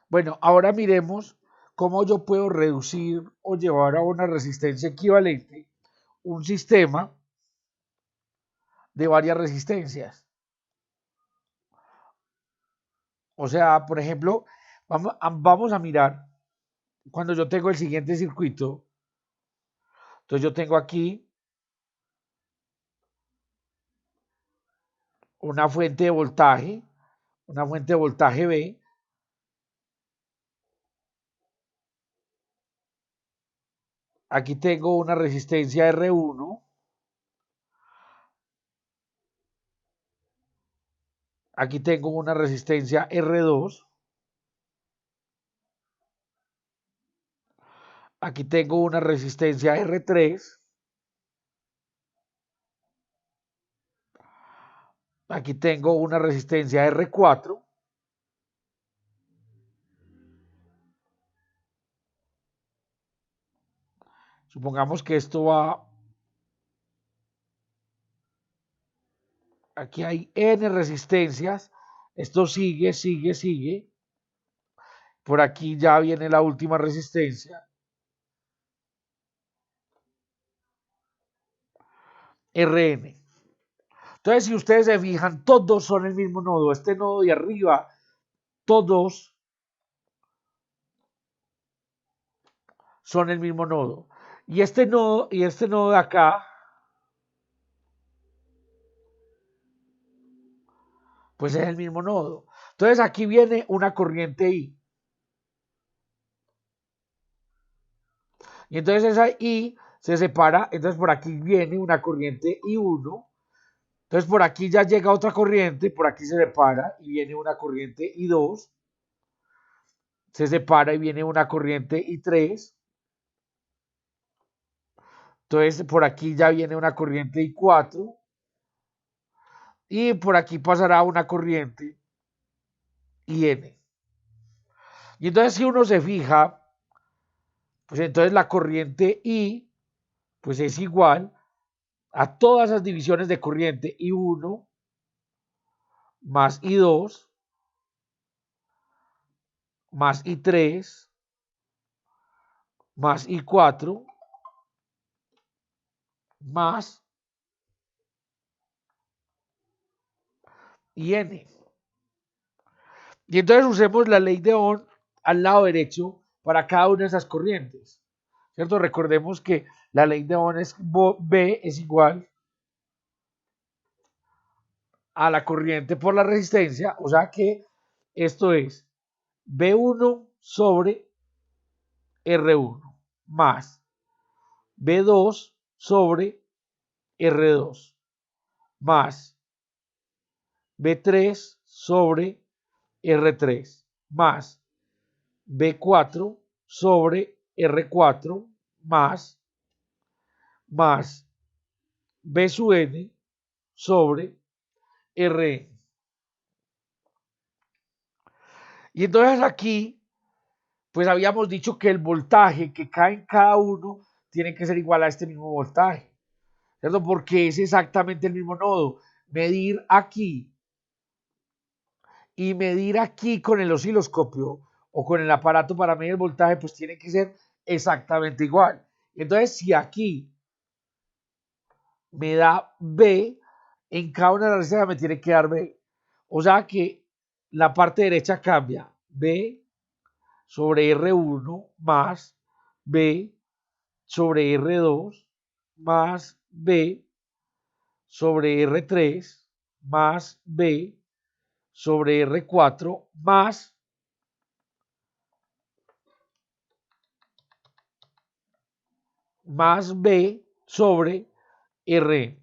Bueno, ahora miremos cómo yo puedo reducir o llevar a una resistencia equivalente un sistema de varias resistencias. O sea, por ejemplo, vamos a mirar cuando yo tengo el siguiente circuito. Entonces yo tengo aquí una fuente de voltaje B. Aquí tengo una resistencia R1. Aquí tengo una resistencia R2. Aquí tengo una resistencia R3. Aquí tengo una resistencia R4. Supongamos que esto va, aquí hay N resistencias, esto sigue, sigue, sigue. Por aquí ya viene la última resistencia, Rn. Entonces, si ustedes se fijan, todos son el mismo nodo. Este nodo de arriba, todos son el mismo nodo. Y este nodo de acá, pues es el mismo nodo. Entonces aquí viene una corriente I. Y entonces esa I se separa, entonces por aquí viene una corriente I1. Entonces por aquí ya llega otra corriente, por aquí se separa y viene una corriente I2. Se separa y viene una corriente I3. Entonces por aquí ya viene una corriente I4. Y por aquí pasará una corriente IN. Y entonces si uno se fija, pues entonces la corriente I pues es igual a todas esas divisiones de corriente I1 más I2 más I3 más I4 más IN. Y entonces usemos la ley de Ohm al lado derecho para cada una de esas corrientes. ¿Cierto? Recordemos que la ley de Ohm es B es igual a la corriente por la resistencia, o sea que esto es B1 sobre R1 más B2 sobre R2 más B3 sobre R3 más B4 sobre R4 más B sub n sobre Rn. Y entonces aquí, pues habíamos dicho que el voltaje que cae en cada uno tiene que ser igual a este mismo voltaje, ¿cierto? Porque es exactamente el mismo nodo. Medir aquí y medir aquí con el osciloscopio o con el aparato para medir el voltaje, pues tiene que ser exactamente igual. Entonces, si aquí me da B, en cada una de las resistencias me tiene que dar B. O sea que la parte derecha cambia. B sobre R1 más B sobre R2 más B sobre R3 más B sobre R4 más B sobre R.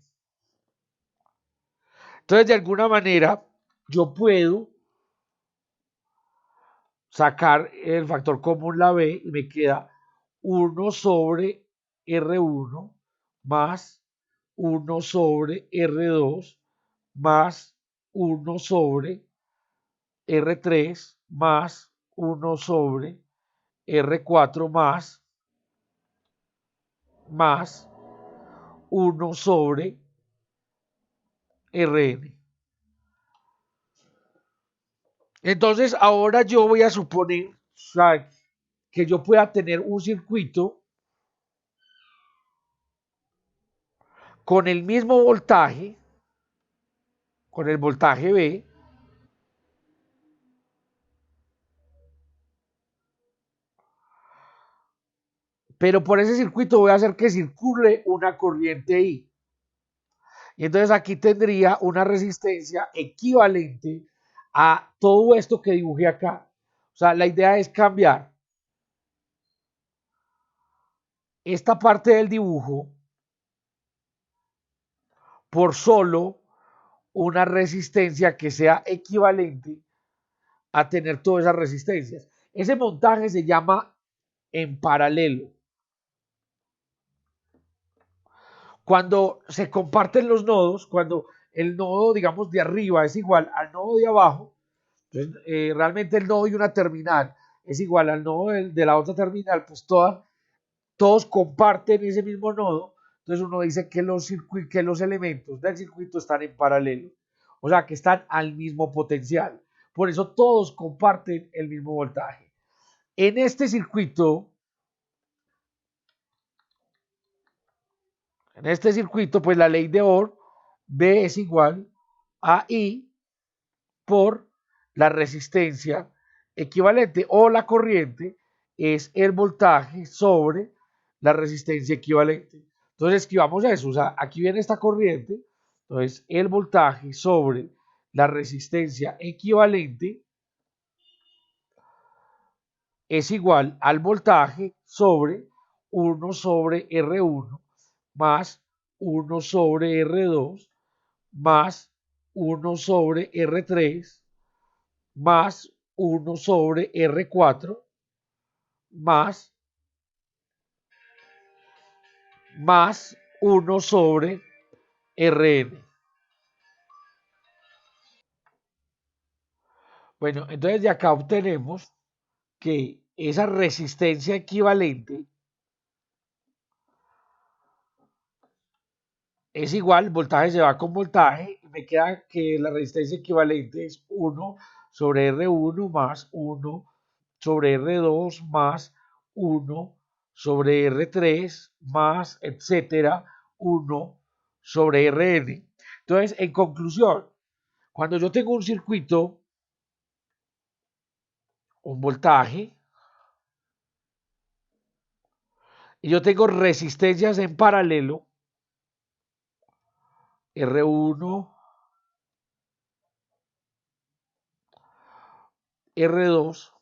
Entonces, de alguna manera, yo puedo sacar el factor común la B y me queda 1 sobre R1 más 1 sobre R2 más 1 sobre R3 más 1 sobre R4 más 1 sobre Rn. Entonces ahora yo voy a suponer, o sea, que yo pueda tener un circuito con el mismo voltaje, con el voltaje B, pero por ese circuito voy a hacer que circule una corriente I. Y entonces aquí tendría una resistencia equivalente a todo esto que dibujé acá. O sea, la idea es cambiar esta parte del dibujo por solo una resistencia que sea equivalente a tener todas esas resistencias. Ese montaje se llama en paralelo. Cuando se comparten los nodos, cuando el nodo, digamos, de arriba es igual al nodo de abajo, entonces realmente el nodo de una terminal es igual al nodo de la otra terminal, pues todos comparten ese mismo nodo, entonces uno dice que que los elementos del circuito están en paralelo, o sea, que están al mismo potencial. Por eso todos comparten el mismo voltaje. En este circuito, pues la ley de Ohm, B es igual a I por la resistencia equivalente o la corriente es el voltaje sobre la resistencia equivalente. Entonces escribamos eso, o sea, aquí viene esta corriente, entonces el voltaje sobre la resistencia equivalente es igual al voltaje sobre 1 sobre R1 más 1 sobre R2 más 1 sobre R3 más 1 sobre R4 más 1 sobre Rn. Bueno, entonces de acá obtenemos que esa resistencia equivalente es igual, voltaje se va con voltaje, y me queda que la resistencia equivalente es 1 sobre R1 más 1 sobre R2 más 1 sobre R3 más, etcétera, 1 sobre Rn. Entonces, en conclusión, cuando yo tengo un circuito, un voltaje, y yo tengo resistencias en paralelo, R1, R2,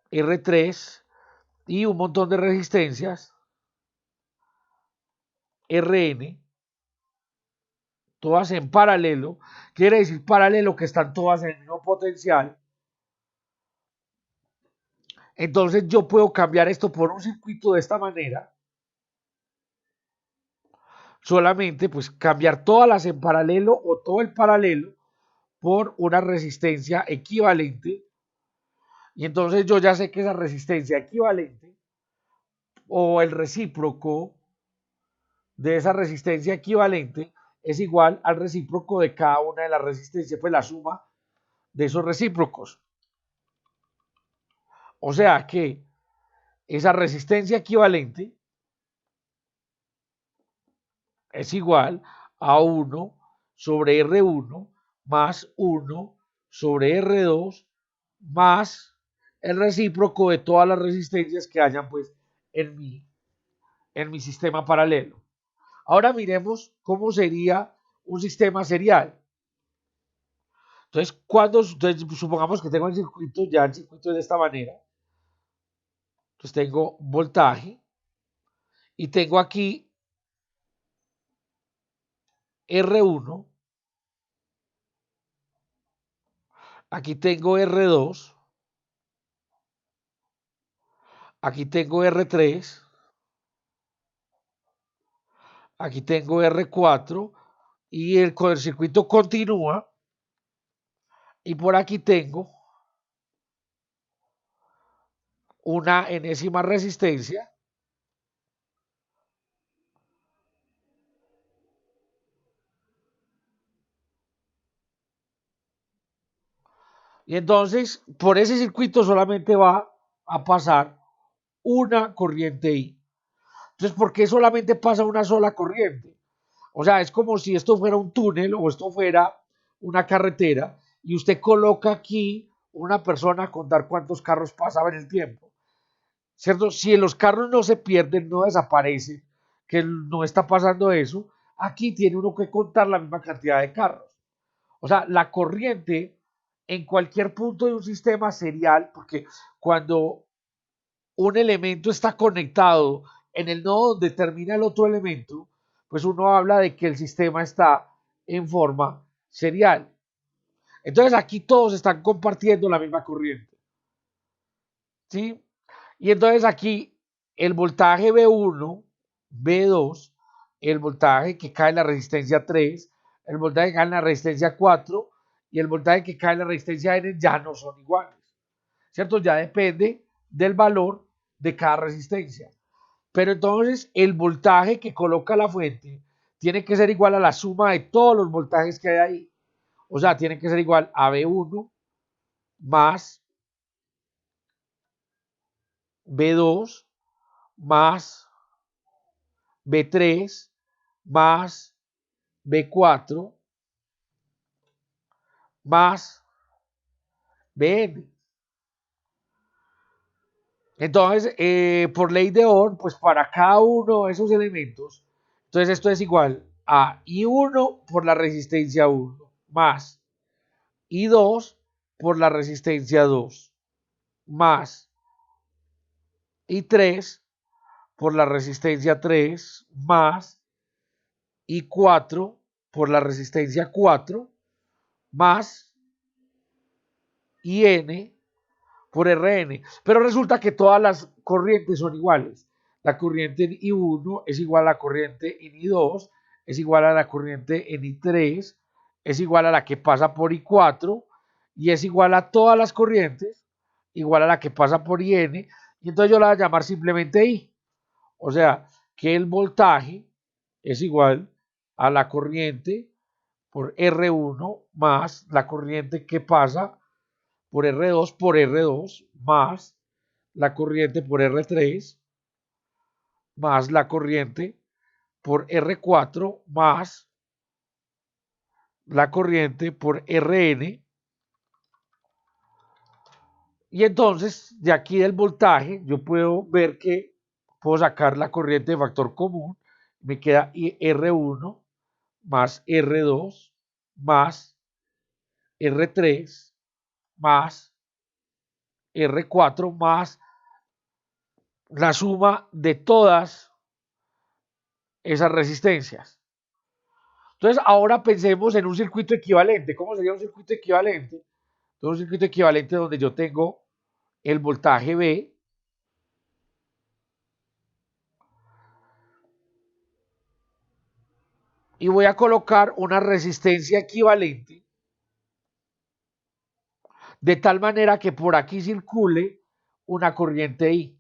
R3 y un montón de resistencias, Rn, todas en paralelo, quiere decir paralelo que están todas en el mismo potencial. Entonces yo puedo cambiar esto por un circuito de esta manera, solamente pues cambiar todas las en paralelo o todo el paralelo por una resistencia equivalente. Y entonces yo ya sé que esa resistencia equivalente o el recíproco de esa resistencia equivalente es igual al recíproco de cada una de las resistencias, pues la suma de esos recíprocos. O sea que esa resistencia equivalente es igual a 1 sobre R1 más 1 sobre R2 más el recíproco de todas las resistencias que hayan pues en mi sistema paralelo. Ahora miremos cómo sería un sistema serial. Entonces, supongamos que tengo el circuito, ya el circuito es de esta manera. Entonces tengo voltaje y tengo aquí R1, aquí tengo R2, aquí tengo R3, aquí tengo R4 y el circuito continúa y por aquí tengo una enésima resistencia Y entonces, por ese circuito solamente va a pasar una corriente I. Entonces, ¿por qué solamente pasa una sola corriente? O sea, es como si esto fuera un túnel o esto fuera una carretera y usted coloca aquí una persona a contar cuántos carros pasaban en el tiempo. ¿Cierto? Si los carros no se pierden, no desaparecen, que no está pasando eso, aquí tiene uno que contar la misma cantidad de carros. O sea, la corriente en cualquier punto de un sistema serial, porque cuando un elemento está conectado en el nodo donde termina el otro elemento, pues uno habla de que el sistema está en forma serial. Entonces aquí todos están compartiendo la misma corriente. ¿Sí? Y entonces aquí el voltaje B1, B2, el voltaje que cae en la resistencia 3, el voltaje que cae en la resistencia 4 y el voltaje que cae en la resistencia N ya no son iguales. ¿Cierto? Ya depende del valor de cada resistencia. Pero entonces el voltaje que coloca la fuente tiene que ser igual a la suma de todos los voltajes que hay ahí. O sea, tiene que ser igual a B1 más B2 más B3 más B4 más Bn. Entonces, por ley de Ohm, pues para cada uno de esos elementos, entonces esto es igual a I1 por la resistencia 1 más I2 por la resistencia 2 más I3 por la resistencia 3 más I4 por la resistencia 4 más IN por Rn. Pero resulta que todas las corrientes son iguales. La corriente en I1 es igual a la corriente en I2, es igual a la corriente en I3, es igual a la que pasa por I4 y es igual a todas las corrientes, igual a la que pasa por IN. Y entonces yo la voy a llamar simplemente I. O sea, que el voltaje es igual a la corriente por R1 más la corriente que pasa por R2 más la corriente por R3 más la corriente por R4 más la corriente por Rn. Y entonces de aquí del voltaje yo puedo ver que puedo sacar la corriente de factor común. Me queda R1 más R2 más R3 más R4 más la suma de todas esas resistencias. Entonces, ahora pensemos en un circuito equivalente. ¿Cómo sería un circuito equivalente? Entonces, un circuito equivalente donde yo tengo el voltaje B y voy a colocar una resistencia equivalente de tal manera que por aquí circule una corriente I.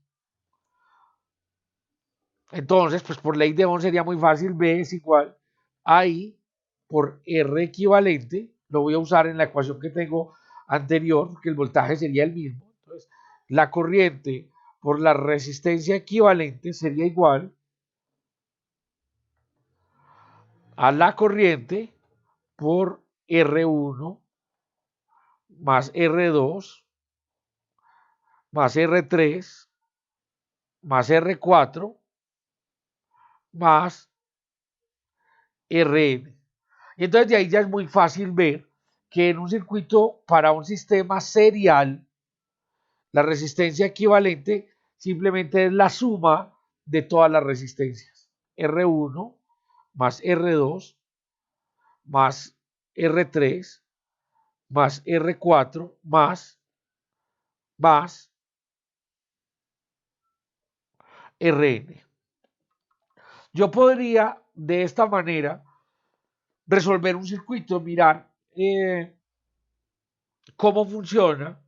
Entonces, pues por ley de Ohm sería muy fácil, B es igual a I por R equivalente, lo voy a usar en la ecuación que tengo anterior, porque el voltaje sería el mismo. Entonces, la corriente por la resistencia equivalente sería igual a la corriente por R1 más R2 más R3 más R4 más Rn. Y entonces de ahí ya es muy fácil ver que en un circuito para un sistema serial, la resistencia equivalente simplemente es la suma de todas las resistencias. R1 más R2 más R3 más R4 más Rn. Yo podría de esta manera resolver un circuito, mirar cómo funciona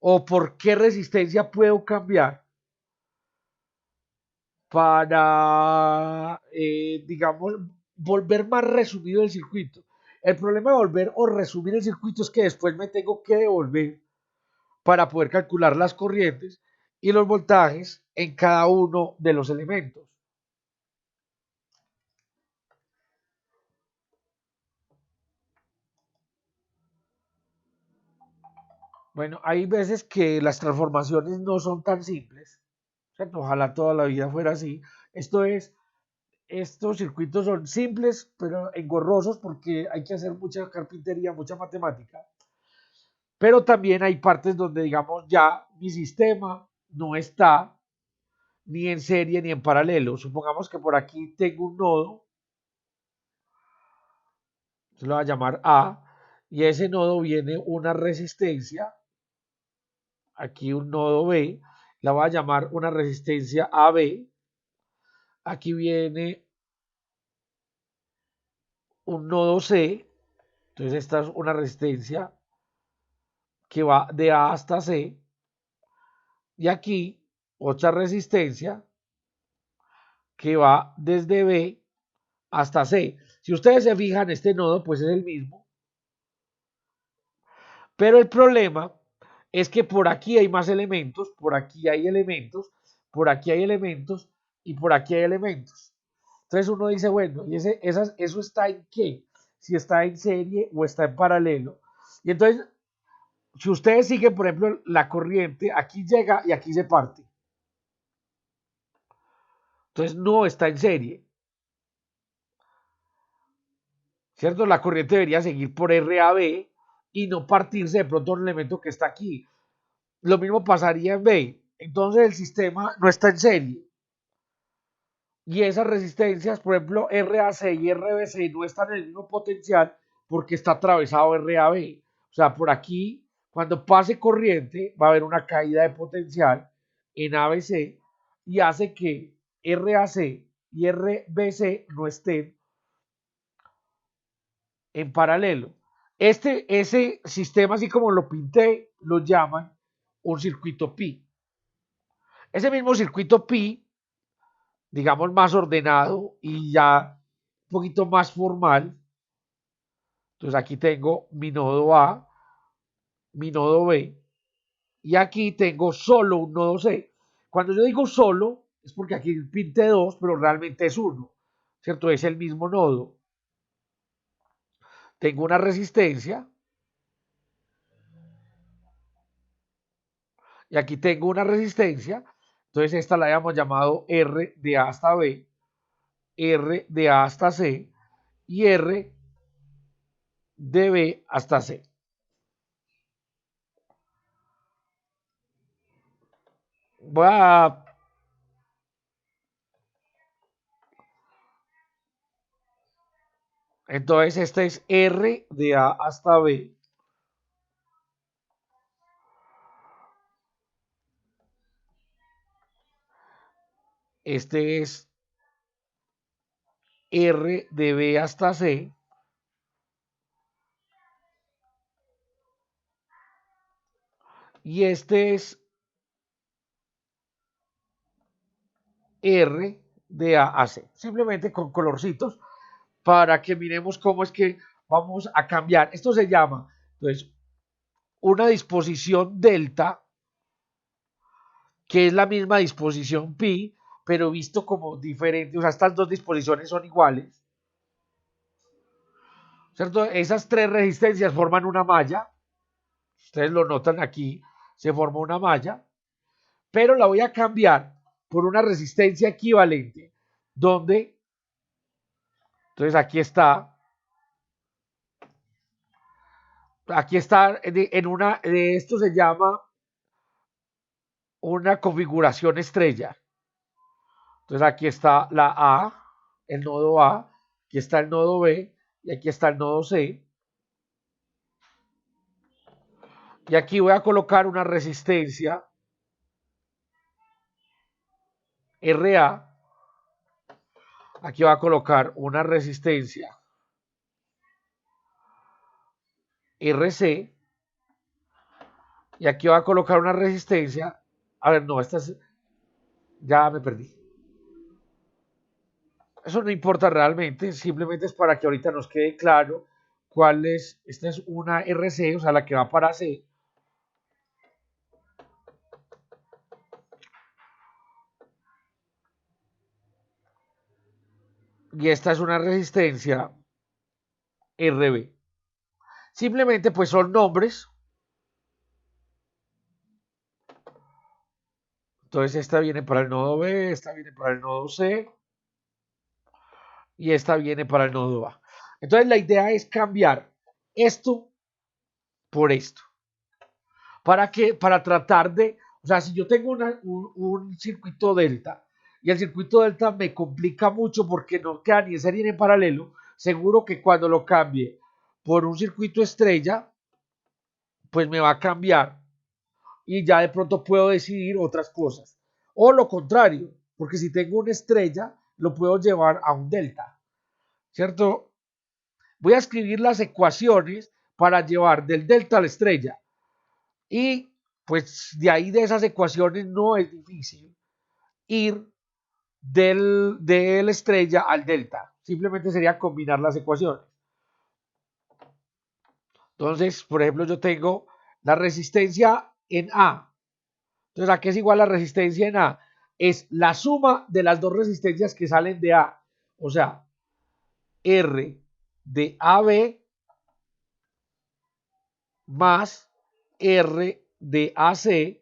o por qué resistencia puedo cambiar para, digamos, volver más resumido el circuito. El problema de volver o resumir el circuito es que después me tengo que devolver para poder calcular las corrientes y los voltajes en cada uno de los elementos. Bueno, hay veces que las transformaciones no son tan simples, ¿cierto? Ojalá toda la vida fuera así. Esto es, estos circuitos son simples, pero engorrosos porque hay que hacer mucha carpintería, mucha matemática. Pero también hay partes donde, digamos, ya mi sistema no está ni en serie ni en paralelo. Supongamos que por aquí tengo un nodo, se lo va a llamar A, y a ese nodo viene una resistencia, aquí un nodo B, la voy a llamar una resistencia AB, aquí viene un nodo C, entonces esta es una resistencia que va de A hasta C, y aquí otra resistencia que va desde B hasta C. Si ustedes se fijan, este nodo pues es el mismo, pero el problema es que por aquí hay más elementos, por aquí hay elementos, por aquí hay elementos y por aquí hay elementos. Entonces uno dice, bueno, ¿y eso está en qué? Si está en serie o está en paralelo. Y entonces, si ustedes siguen, por ejemplo, la corriente, aquí llega y aquí se parte. Entonces no está en serie. ¿Cierto? La corriente debería seguir por RAB y no partirse de pronto un elemento que está aquí. Lo mismo pasaría en B. Entonces el sistema no está en serie. Y esas resistencias, por ejemplo, RAC y RBC no están en el mismo potencial porque está atravesado RAB. O sea, por aquí, cuando pase corriente, va a haber una caída de potencial en ABC y hace que RAC y RBC no estén en paralelo. Ese sistema, así como lo pinté, lo llaman un circuito pi. Ese mismo circuito pi, digamos más ordenado y ya un poquito más formal. Entonces aquí tengo mi nodo A, mi nodo B y aquí tengo solo un nodo C. Cuando yo digo solo es porque aquí pinté dos, pero realmente es uno, ¿cierto? Es el mismo nodo. Tengo una resistencia y aquí tengo una resistencia. Entonces esta la habíamos llamado R de A hasta B, R de A hasta C y R de B hasta C. Voy a... Entonces este es R de A hasta B. Este es R de B hasta C. Y este es R de A a C. Simplemente con colorcitos para que miremos cómo es que vamos a cambiar. Esto se llama, entonces, una disposición delta, que es la misma disposición pi, pero visto como diferente. O sea, estas dos disposiciones son iguales. ¿Cierto? Esas tres resistencias forman una malla. Ustedes lo notan aquí, se forma una malla. Pero la voy a cambiar por una resistencia equivalente, donde, entonces aquí está en una, de esto se llama una configuración estrella. Entonces aquí está la A, el nodo A, aquí está el nodo B y aquí está el nodo C. Y aquí voy a colocar una resistencia RA. Aquí voy a colocar una resistencia RC. Y aquí voy a colocar una resistencia. A ver, no, esta es... Ya me perdí. Eso no importa realmente, simplemente es para que ahorita nos quede claro ¿Cuál es? Esta es una RC, o sea, la que va para C. Y esta es una resistencia RB. Simplemente pues son nombres. Entonces esta viene para el nodo B, esta viene para el nodo C y esta viene para el nodo A. Entonces la idea es cambiar esto por esto. ¿Para qué? Para tratar de, o sea, si yo tengo un circuito delta y el circuito delta me complica mucho porque no queda ni en serie ni en paralelo, seguro que cuando lo cambie por un circuito estrella, pues me va a cambiar y ya de pronto puedo decidir otras cosas. O lo contrario, porque si tengo una estrella, lo puedo llevar a un delta, ¿cierto? Voy a escribir las ecuaciones para llevar del delta a la estrella. Y pues de ahí de esas ecuaciones no es difícil ir de la estrella al delta. Simplemente sería combinar las ecuaciones. Entonces, por ejemplo, yo tengo la resistencia en A. Entonces, ¿a qué es igual la resistencia en A? Es la suma de las dos resistencias que salen de A. O sea, R de AB más R de AC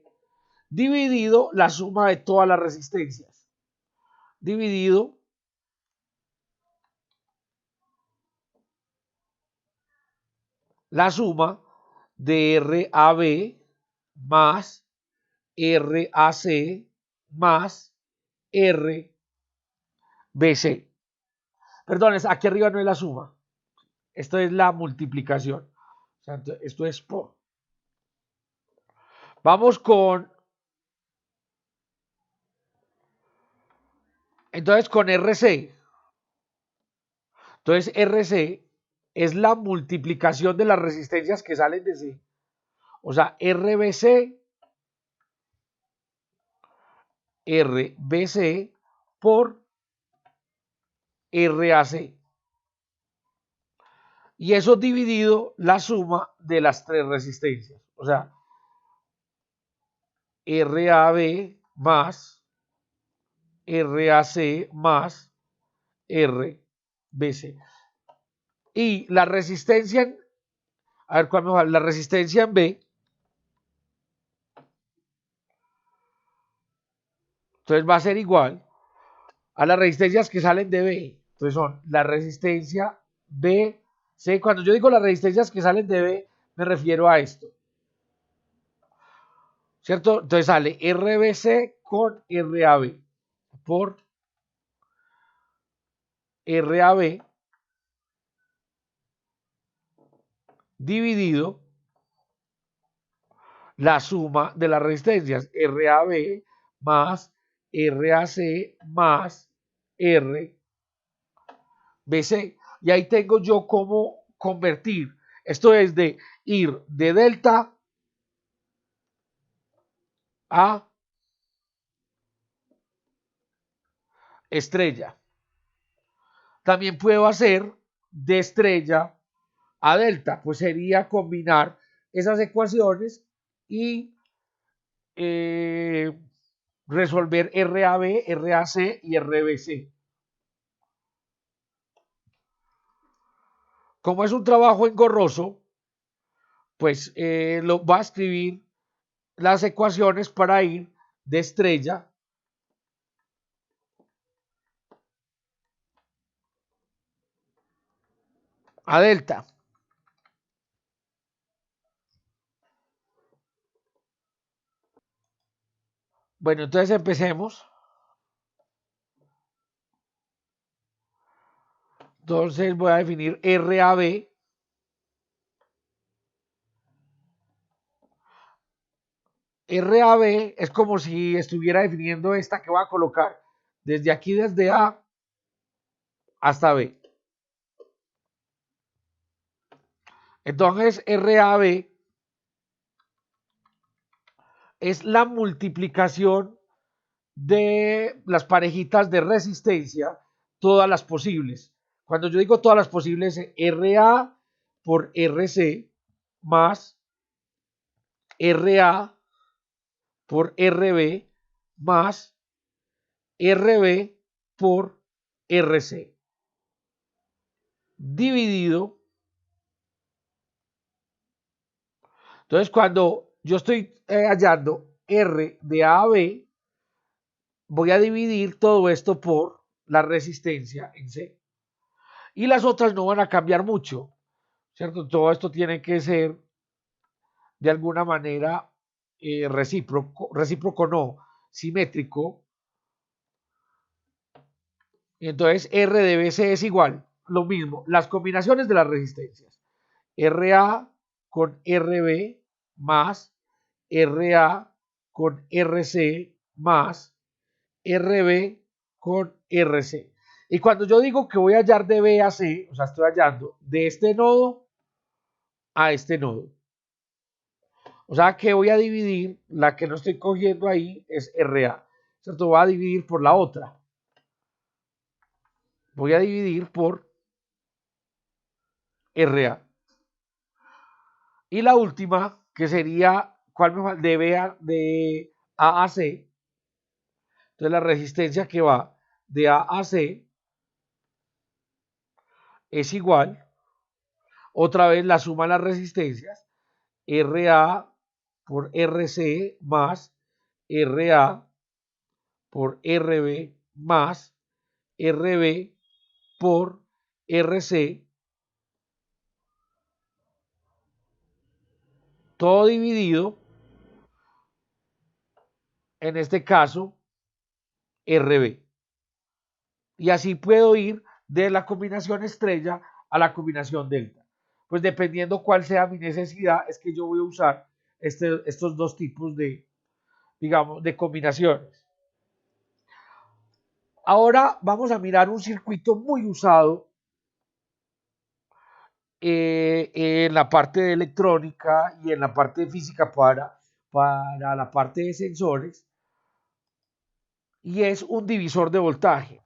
dividido la suma de todas las resistencias. Dividido la suma de RAB más RAC más RBC. Perdón, aquí arriba no es la suma. Esto es la multiplicación. O sea, esto es por. Vamos con. Entonces con RC. Entonces RC es la multiplicación de las resistencias que salen de C. O sea, RBC por RAC. Y eso dividido la suma de las tres resistencias. O sea, RAB más RAC más RBC. Y la resistencia en, a ver cuál mejor, la resistencia en B, entonces va a ser igual a las resistencias que salen de B. Entonces son la resistencia B, C. Cuando yo digo las resistencias que salen de B, me refiero a esto. ¿Cierto? Entonces sale RBC con RAB por RAB dividido la suma de las resistencias RAB más RAC más RBC. Y ahí tengo yo cómo convertir. Esto es de ir de delta a estrella. También puedo hacer de estrella a delta, pues sería combinar esas ecuaciones y resolver RAB, RAC y RBC. Como es un trabajo engorroso, pues lo va a escribir las ecuaciones para ir de estrella a delta. Bueno, entonces empecemos. Entonces voy a definir RAB. RAB es como si estuviera definiendo esta que voy a colocar desde aquí, desde A hasta B. Entonces RAB es la multiplicación de las parejitas de resistencia, todas las posibles. Cuando yo digo todas las posibles, RA por RC más RA por RB más RB por RC dividido. Entonces, cuando yo estoy hallando R de A a B, voy a dividir todo esto por la resistencia en C. Y las otras no van a cambiar mucho, ¿cierto? Todo esto tiene que ser de alguna manera recíproco no, simétrico. Y entonces R de BC es igual, lo mismo, las combinaciones de las resistencias. RA con RB más RA con RC más RB con RC. Y cuando yo digo que voy a hallar de B a C, o sea, estoy hallando de este nodo a este nodo. O sea que voy a dividir, la que no estoy cogiendo ahí es RA, ¿cierto? Voy a dividir por la otra. Voy a dividir por RA. Y la última, que sería, ¿cuál me falta? De A a C. Entonces la resistencia que va de A a C es igual, otra vez la suma de las resistencias, RA por RC más RA por RB más RB por RC, todo dividido, en este caso, RB. Y así puedo ir de la combinación estrella a la combinación delta. Pues dependiendo cuál sea mi necesidad, es que yo voy a usar estos dos tipos de, digamos, de combinaciones. Ahora vamos a mirar un circuito muy usado en la parte de electrónica y en la parte de física para la parte de sensores, y es un divisor de voltaje.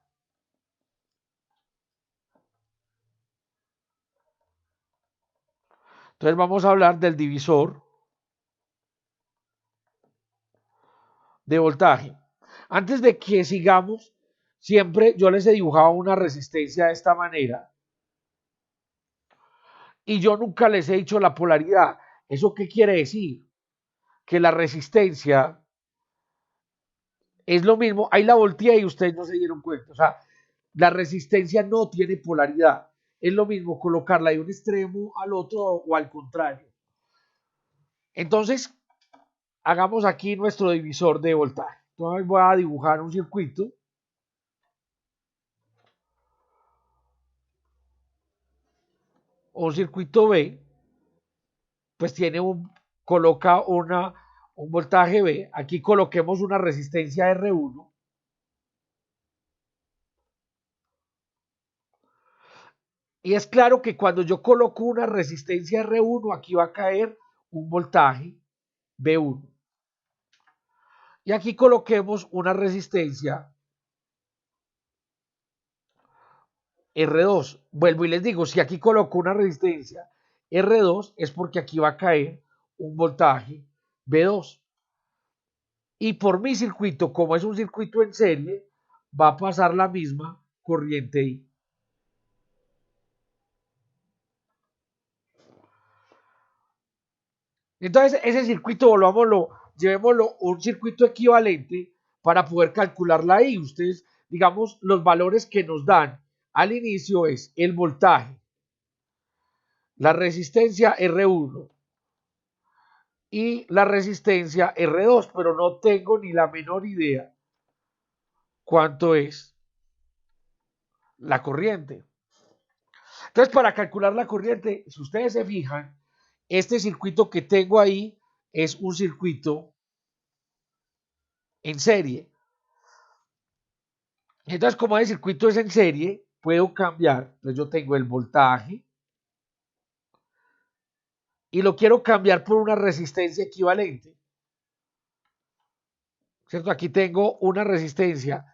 Entonces vamos a hablar del divisor de voltaje. Antes de que sigamos, siempre yo les he dibujado una resistencia de esta manera y yo nunca les he dicho la polaridad. ¿Eso qué quiere decir? Que la resistencia es lo mismo, ahí la volteé y ustedes no se dieron cuenta. O sea, la resistencia no tiene polaridad. Es lo mismo colocarla de un extremo al otro o al contrario. Entonces, hagamos aquí nuestro divisor de voltaje. Entonces voy a dibujar un circuito. O un circuito B, pues tiene coloca un voltaje B. Aquí coloquemos una resistencia R1. Y es claro que cuando yo coloco una resistencia R1, aquí va a caer un voltaje B1. Y aquí coloquemos una resistencia R2. Vuelvo y les digo, si aquí coloco una resistencia R2 es porque aquí va a caer un voltaje B2. Y por mi circuito, como es un circuito en serie, va a pasar la misma corriente I. Entonces, ese circuito, llevémoslo un circuito equivalente para poder calcular la I. Ustedes, digamos, los valores que nos dan al inicio es el voltaje, la resistencia R1 y la resistencia R2, pero no tengo ni la menor idea cuánto es la corriente. Entonces, para calcular la corriente, si ustedes se fijan, este circuito que tengo ahí es un circuito en serie. Entonces, como el circuito es en serie, puedo cambiar. Entonces, yo tengo el voltaje y lo quiero cambiar por una resistencia equivalente. ¿Cierto? Aquí tengo una resistencia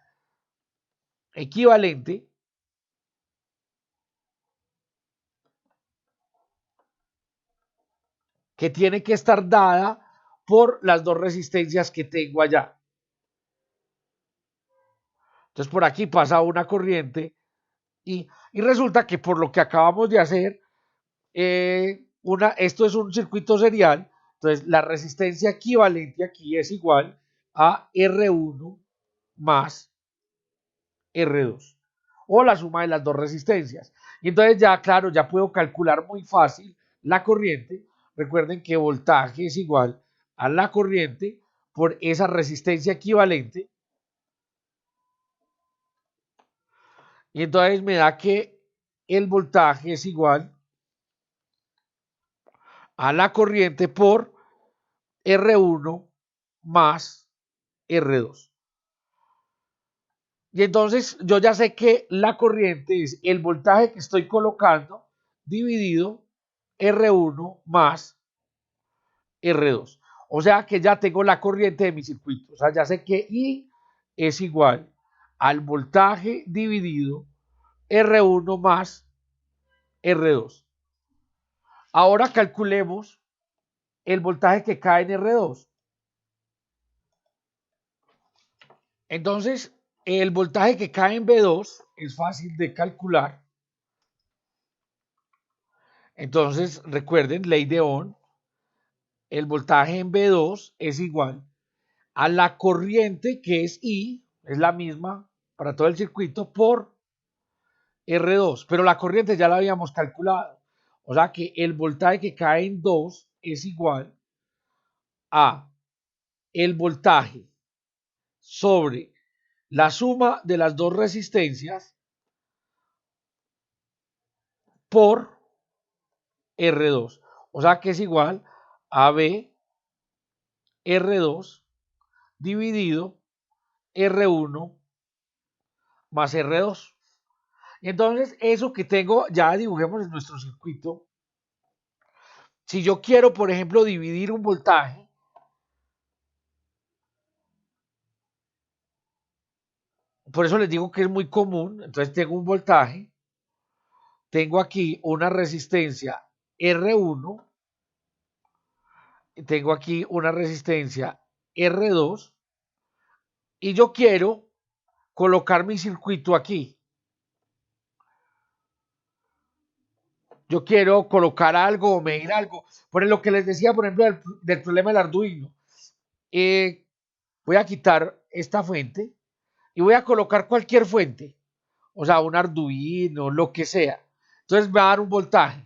equivalente que tiene que estar dada por las dos resistencias que tengo allá. Entonces por aquí pasa una corriente y resulta que por lo que acabamos de hacer, esto es un circuito serial, entonces la resistencia equivalente aquí es igual a R1 más R2 o la suma de las dos resistencias. Y entonces ya, claro, ya puedo calcular muy fácil la corriente. Recuerden que voltaje es igual a la corriente por esa resistencia equivalente. Y entonces me da que el voltaje es igual a la corriente por R1 más R2. Y entonces yo ya sé que la corriente es el voltaje que estoy colocando dividido R1 más R2. O sea que ya tengo la corriente de mi circuito. O sea, ya sé que I es igual al voltaje dividido R1 más R2. Ahora calculemos el voltaje que cae en R2. Entonces, el voltaje que cae en B2 es fácil de calcular. Entonces, recuerden, ley de Ohm, el voltaje en B2 es igual a la corriente que es I, es la misma para todo el circuito, por R2, pero la corriente ya la habíamos calculado. O sea que el voltaje que cae en 2 es igual a el voltaje sobre la suma de las dos resistencias por R2. O sea que es igual a B R2 dividido R1 más R2. Entonces, eso que tengo, ya dibujemos en nuestro circuito. Si yo quiero, por ejemplo, dividir un voltaje, por eso les digo que es muy común. Entonces tengo un voltaje, tengo aquí una resistencia R1, tengo aquí una resistencia R2 y yo quiero colocar mi circuito aquí. Yo quiero colocar algo o medir algo. Por lo que les decía, por ejemplo, del problema del Arduino. Voy a quitar esta fuente y voy a colocar cualquier fuente. O sea, un Arduino, lo que sea. Entonces me va a dar un voltaje.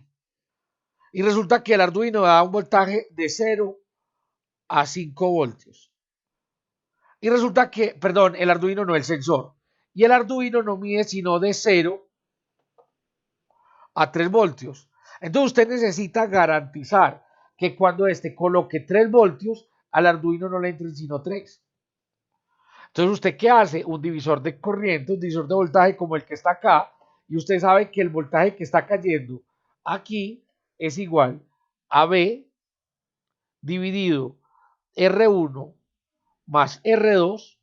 Y resulta que el Arduino da un voltaje de 0 a 5 voltios. Y resulta que, perdón, el Arduino no, el sensor. Y el Arduino no mide sino de 0 a 3 voltios. Entonces usted necesita garantizar que cuando este coloque 3 voltios, al Arduino no le entren sino 3. Entonces usted ¿qué hace? Un divisor de corriente, un divisor de voltaje como el que está acá. Y usted sabe que el voltaje que está cayendo aquí es igual a B dividido R1 más R2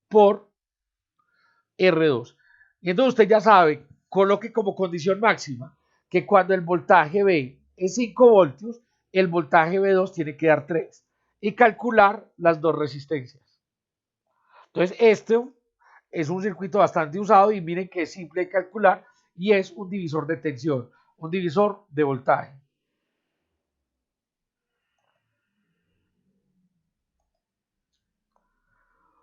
por R2. Y entonces usted ya sabe, coloque como condición máxima que cuando el voltaje B es 5 voltios, el voltaje B2 tiene que dar 3 y calcular las dos resistencias. Entonces, esto es un circuito bastante usado y miren que es simple de calcular y es un divisor de tensión, un divisor de voltaje.